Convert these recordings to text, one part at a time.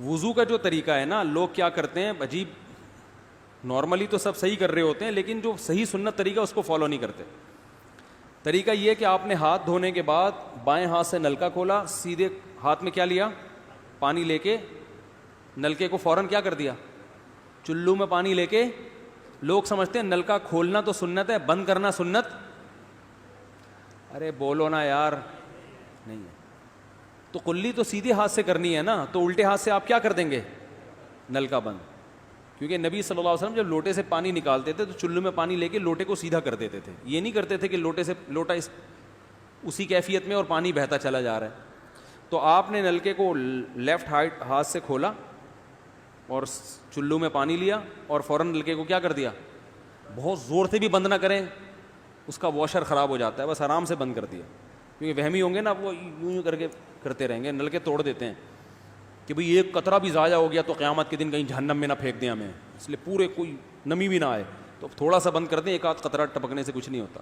وضو کا جو طریقہ ہے نا، لوگ کیا کرتے ہیں عجیب، نارملی تو سب صحیح کر رہے ہوتے ہیں لیکن جو صحیح سنت طریقہ اس کو فالو نہیں کرتے. طریقہ یہ کہ آپ نے ہاتھ دھونے کے بعد بائیں ہاتھ سے نلکا کھولا, سیدھے ہاتھ میں کیا لیا, پانی لے کے نلکے کو فوراً کیا کر دیا, چلو میں پانی لے کے. لوگ سمجھتے ہیں نلکا کھولنا تو سنت ہے, بند کرنا سنت. ارے بولو نا یار, نہیں ہے. تو کلی تو سیدھے ہاتھ سے کرنی ہے نا, تو الٹے ہاتھ سے آپ کیا کر دیں گے, نلکا بند. کیونکہ نبی صلی اللہ علیہ وسلم جب لوٹے سے پانی نکالتے تھے تو چلو میں پانی لے کے لوٹے کو سیدھا کر دیتے تھے. یہ نہیں کرتے تھے کہ لوٹے سے لوٹا اسی کیفیت میں اور پانی بہتا چلا جا رہا ہے. تو آپ نے نلکے کو لیفٹ ہاتھ سے کھولا اور چلو میں پانی لیا اور فوراً نلکے کو کیا کر دیا, بہت زور سے بھی بند نہ کریں, اس کا واشر خراب ہو جاتا ہے, بس آرام سے بند کر دیا. کیونکہ وہمی ہوں گے نا, وہ یوں کر کے کرتے رہیں گے, نلکے توڑ دیتے ہیں کہ بھئی ایک قطرہ بھی ضائع ہو گیا تو قیامت کے دن کہیں جہنم میں نہ پھینک دیں ہمیں, اس لیے پورے کوئی نمی بھی نہ آئے, تو تھوڑا سا بند کر دیں, ایک آدھ قطرہ ٹپکنے سے کچھ نہیں ہوتا.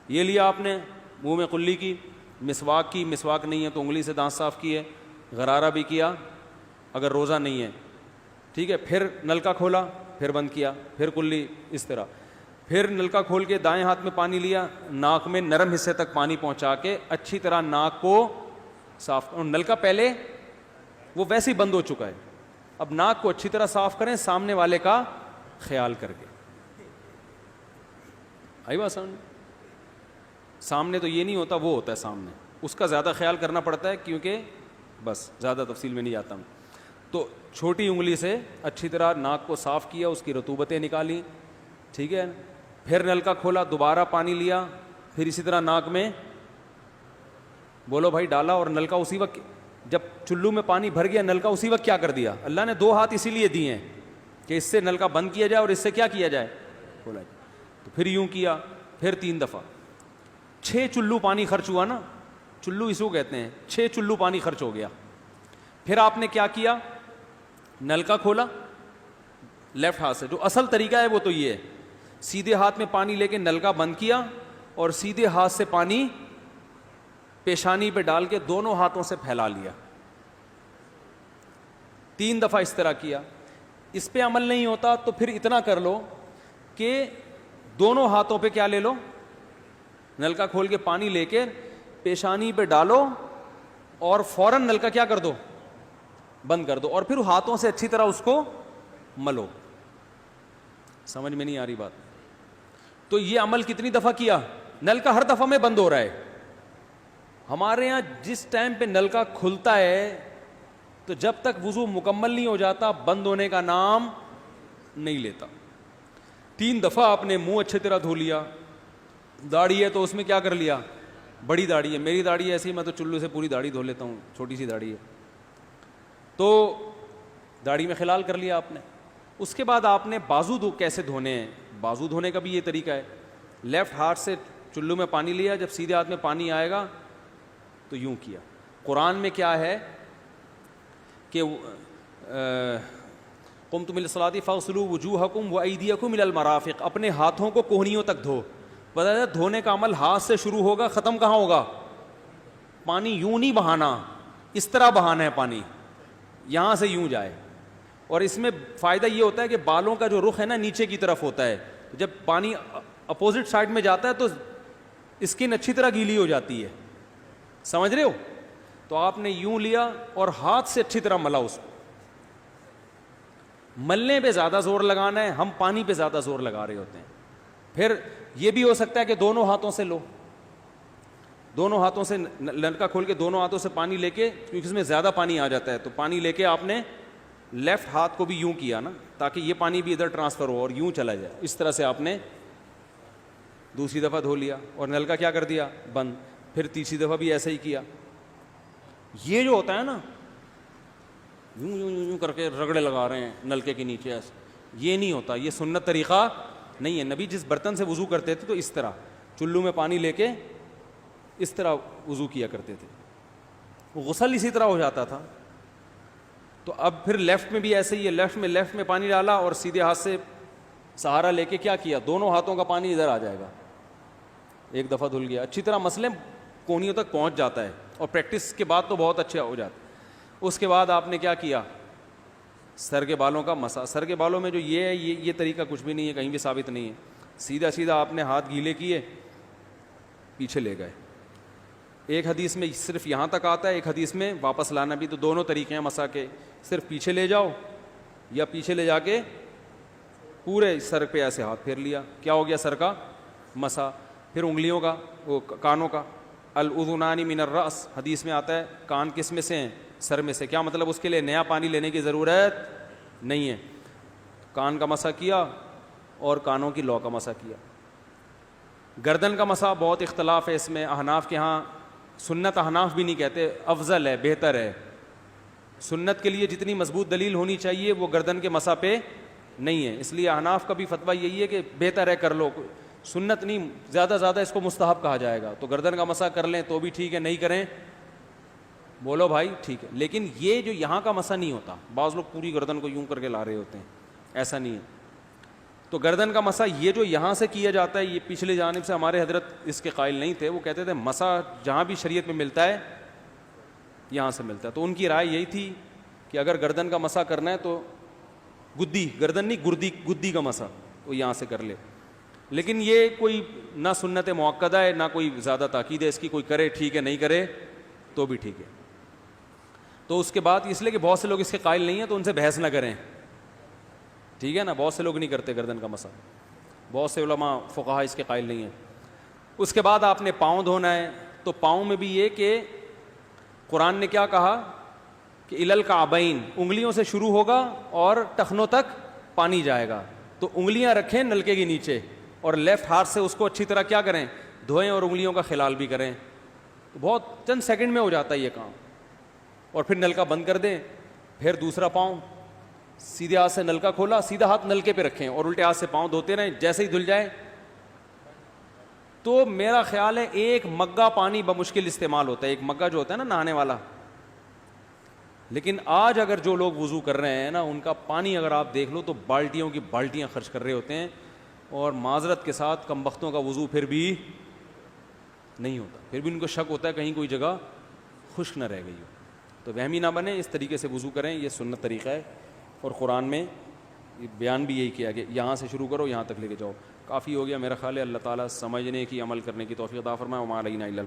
یہ لیا آپ نے, منہ میں کلی کی, مسواک کی, مسواک نہیں ہے تو انگلی سے دانت صاف کیے, غرارہ بھی کیا اگر روزہ نہیں ہے, ٹھیک ہے. پھر نلکا کھولا, پھر بند کیا, پھر کلی, اس طرح. پھر نلکا کھول کے دائیں ہاتھ میں پانی لیا, ناک میں نرم حصے تک پانی پہنچا کے اچھی طرح ناک کو صاف. اور نلکا پہلے وہ ویسے ہی بند ہو چکا ہے, اب ناک کو اچھی طرح صاف کریں سامنے والے کا خیال کر کے. آئی بات سمجھ؟ سامنے تو یہ نہیں ہوتا, وہ ہوتا ہے سامنے, اس کا زیادہ خیال کرنا پڑتا ہے کیونکہ بس زیادہ تفصیل میں نہیں جاتا ہوں. تو چھوٹی انگلی سے اچھی طرح ناک کو صاف کیا, اس کی رطوبتیں نکالی, ٹھیک ہے. پھر نلکا کھولا, دوبارہ پانی لیا, پھر اسی طرح ناک میں بولو بھائی ڈالا, اور نلکا اسی وقت جب چلو میں پانی بھر گیا نلکا اسی وقت کیا کر دیا. اللہ نے دو ہاتھ اسی لیے دیے ہیں کہ اس سے نلکا بند کیا جائے اور اس سے کیا کیا جائے, کھولا جائے. تو پھر یوں کیا, پھر 3 دفعہ, 6 چلو پانی خرچ ہوا نا, چلو اس کو کہتے ہیں, 6 چلو پانی خرچ ہو گیا. پھر آپ نے کیا کیا, نلکا کھولا لیفٹ ہاتھ سے, جو اصل طریقہ ہے وہ تو یہ ہے, سیدھے ہاتھ میں پانی لے کے نلکا بند کیا اور سیدھے ہاتھ سے پانی پیشانی پہ ڈال کے دونوں ہاتھوں سے پھیلا لیا. 3 دفعہ اس طرح کیا. اس پہ عمل نہیں ہوتا تو پھر اتنا کر لو کہ دونوں ہاتھوں پہ کیا لے لو, نلکا کھول کے پانی لے کے پیشانی پہ ڈالو اور فوراً نلکا کیا کر دو, بند کر دو, اور پھر ہاتھوں سے اچھی طرح اس کو ملو. سمجھ میں نہیں آ رہی بات؟ تو یہ عمل کتنی دفعہ کیا, نلکا ہر دفعہ میں بند ہو رہا ہے. ہمارے یہاں جس ٹائم پہ نلکا کھلتا ہے تو جب تک وضو مکمل نہیں ہو جاتا بند ہونے کا نام نہیں لیتا. 3 دفعہ آپ نے منہ اچھی طرح دھو لیا. داڑھی ہے تو اس میں کیا کر لیا, بڑی داڑھی ہے, میری داڑھی ہے ایسی, میں تو چلو سے پوری داڑھی دھو لیتا ہوں, چھوٹی سی داڑھی ہے, تو داڑھی میں خلال کر لیا آپ نے. اس کے بعد آپ نے بازو کیسے دھونے ہیں, بازو دھونے کا بھی یہ طریقہ ہے. لیفٹ ہاتھ سے چلو میں پانی لیا, جب سیدھے ہاتھ میں پانی آئے گا تو یوں کیا. قرآن میں کیا ہے کہ قمتم للصلاۃ فاغسلوا وجوہکم وایدیکم الی المرافق, اپنے ہاتھوں کو کوہنیوں تک دھو. پتہ ہے دھونے کا عمل ہاتھ سے شروع ہوگا, ختم کہاں ہوگا, پانی یوں نہیں بہانا, اس طرح بہانا ہے پانی, یہاں سے یوں جائے. اور اس میں فائدہ یہ ہوتا ہے کہ بالوں کا جو رخ ہے نا نیچے کی طرف ہوتا ہے, جب پانی اپوزٹ سائڈ میں جاتا ہے تو اسکن اچھی طرح گیلی ہو جاتی ہے. سمجھ رہے ہو؟ تو آپ نے یوں لیا اور ہاتھ سے اچھی طرح ملا اس کو. ملنے پہ زیادہ زور لگانا ہے, ہم پانی پہ زیادہ زور لگا رہے ہوتے ہیں. پھر یہ بھی ہو سکتا ہے کہ دونوں ہاتھوں سے لو, دونوں ہاتھوں سے نلکا کھول کے دونوں ہاتھوں سے پانی لے کے, کیونکہ اس میں زیادہ پانی آ جاتا ہے, تو پانی لے کے آپ نے لیفٹ ہاتھ کو بھی یوں کیا نا, تاکہ یہ پانی بھی ادھر ٹرانسفر ہو اور یوں چلا جائے. اس طرح سے آپ نے دوسری دفعہ دھو لیا اور نلکا کیا کر دیا, بند. پھر تیسری دفعہ بھی ایسا ہی کیا. یہ جو ہوتا ہے نا یوں یوں یوں کر کے رگڑے لگا رہے ہیں نلکے کے نیچے, ایسے یہ نہیں ہوتا, یہ سنت طریقہ نہیں ہے. نبی جس برتن سے وضو کرتے تھے تو اس طرح چلو میں پانی لے کے اس طرح وضو کیا کرتے تھے, غسل اسی طرح ہو جاتا تھا. تو اب پھر لیفٹ میں بھی ایسے ہی ہے, لیفٹ میں پانی ڈالا اور سیدھے ہاتھ سے سہارا لے کے کیا کیا, دونوں ہاتھوں کا پانی ادھر آ جائے گا. ایک دفعہ دھل گیا, اچھی طرح مسئلے کونیوں تک پہنچ جاتا ہے, اور پریکٹس کے بعد تو بہت اچھا ہو جاتا ہے. اس کے بعد آپ نے کیا کیا, سر کے بالوں کا مسا. سر کے بالوں میں جو یہ ہے یہ طریقہ کچھ بھی نہیں ہے, کہیں بھی ثابت نہیں ہے. سیدھا سیدھا آپ نے ہاتھ گیلے کیے, پیچھے لے گئے. ایک حدیث میں صرف یہاں تک آتا ہے, ایک حدیث میں واپس لانا بھی. تو دونوں طریقے ہیں مسا کے, صرف پیچھے لے جاؤ یا پیچھے لے جا کے پورے سر پہ ایسے ہاتھ پھیر لیا, کیا ہو گیا سر کا مسا. پھر انگلیوں کا, وہ کانوں کا, الاذنان من الراس, حدیث میں آتا ہے کان کس میں سے ہیں, سر میں سے. کیا مطلب, اس کے لیے نیا پانی لینے کی ضرورت نہیں ہے. کان کا مسا کیا اور کانوں کی لو کا مسا کیا. گردن کا مسا بہت اختلاف ہے اس میں. احناف کے ہاں سنت, احناف بھی نہیں کہتے, افضل ہے, بہتر ہے. سنت کے لیے جتنی مضبوط دلیل ہونی چاہیے وہ گردن کے مسا پہ نہیں ہے, اس لیے احناف کا بھی فتویٰ یہی ہے کہ بہتر ہے کر لو, سنت نہیں, زیادہ زیادہ اس کو مستحب کہا جائے گا. تو گردن کا مسا کر لیں تو بھی ٹھیک ہے, نہیں کریں بولو بھائی ٹھیک ہے. لیکن یہ جو یہاں کا مسا نہیں ہوتا, بعض لوگ پوری گردن کو یوں کر کے لا رہے ہوتے ہیں, ایسا نہیں ہے. تو گردن کا مسا یہ جو یہاں سے کیا جاتا ہے, یہ پچھلے جانب سے ہمارے حضرت اس کے قائل نہیں تھے. وہ کہتے تھے مسا جہاں بھی شریعت میں ملتا ہے یہاں سے ملتا ہے. تو ان کی رائے یہی تھی کہ اگر گردن کا مسا کرنا ہے تو گدی, گردن نہیں گدی کا مسا, وہ یہاں سے کر لے. لیکن یہ کوئی نہ سنت مؤکدہ ہے نہ کوئی زیادہ تاکید ہے اس کی, کوئی کرے ٹھیک ہے, نہیں کرے تو بھی ٹھیک ہے. تو اس کے بعد اس لیے کہ بہت سے لوگ اس کے قائل نہیں ہیں تو ان سے بحث نہ کریں, ٹھیک ہے نا. بہت سے لوگ نہیں کرتے گردن کا مسا, بہت سے علماء فقہا اس کے قائل نہیں ہیں. اس کے بعد آپ نے پاؤں دھونا ہے. تو پاؤں میں بھی یہ کہ قرآن نے کیا کہا کہ الل کعبین, انگلیوں سے شروع ہوگا اور ٹخنوں تک پانی جائے گا. تو انگلیاں رکھیں نلکے کے نیچے اور لیفٹ ہاتھ سے اس کو اچھی طرح کیا کریں, دھوئیں, اور انگلیوں کا خلال بھی کریں. تو بہت چند سیکنڈ میں ہو جاتا ہے یہ کام. اور پھر نلکا بند کر دیں. پھر دوسرا پاؤں, سیدھے ہاتھ سے نلکا کھولا, سیدھا ہاتھ نلکے پہ رکھیں اور الٹے ہاتھ سے پاؤں دھوتے رہیں. جیسے ہی دھل جائے تو میرا خیال ہے ایک مگا پانی بمشکل استعمال ہوتا ہے, ایک مگا جو ہوتا ہے نا نہانے والا. لیکن آج اگر جو لوگ وضو کر رہے ہیں نا, ان کا پانی اگر آپ دیکھ لو تو بالٹیوں کی بالٹیاں خرچ کر رہے ہوتے ہیں, اور معذرت کے ساتھ کم بختوں کا وضو پھر بھی نہیں ہوتا. پھر بھی ان کو شک ہوتا ہے کہیں کوئی جگہ خشک نہ رہ گئی ہو. تو وہمی نہ بنے, اس طریقے سے وضو کریں, یہ سنت طریقہ ہے. اور قرآن میں بیان بھی یہی کیا کہ یہاں سے شروع کرو یہاں تک لے کے جاؤ. کافی ہو گیا میرا خیال ہے. اللہ تعالیٰ سمجھنے کی, عمل کرنے کی توفیق عطا فرمائے. وما علینا الا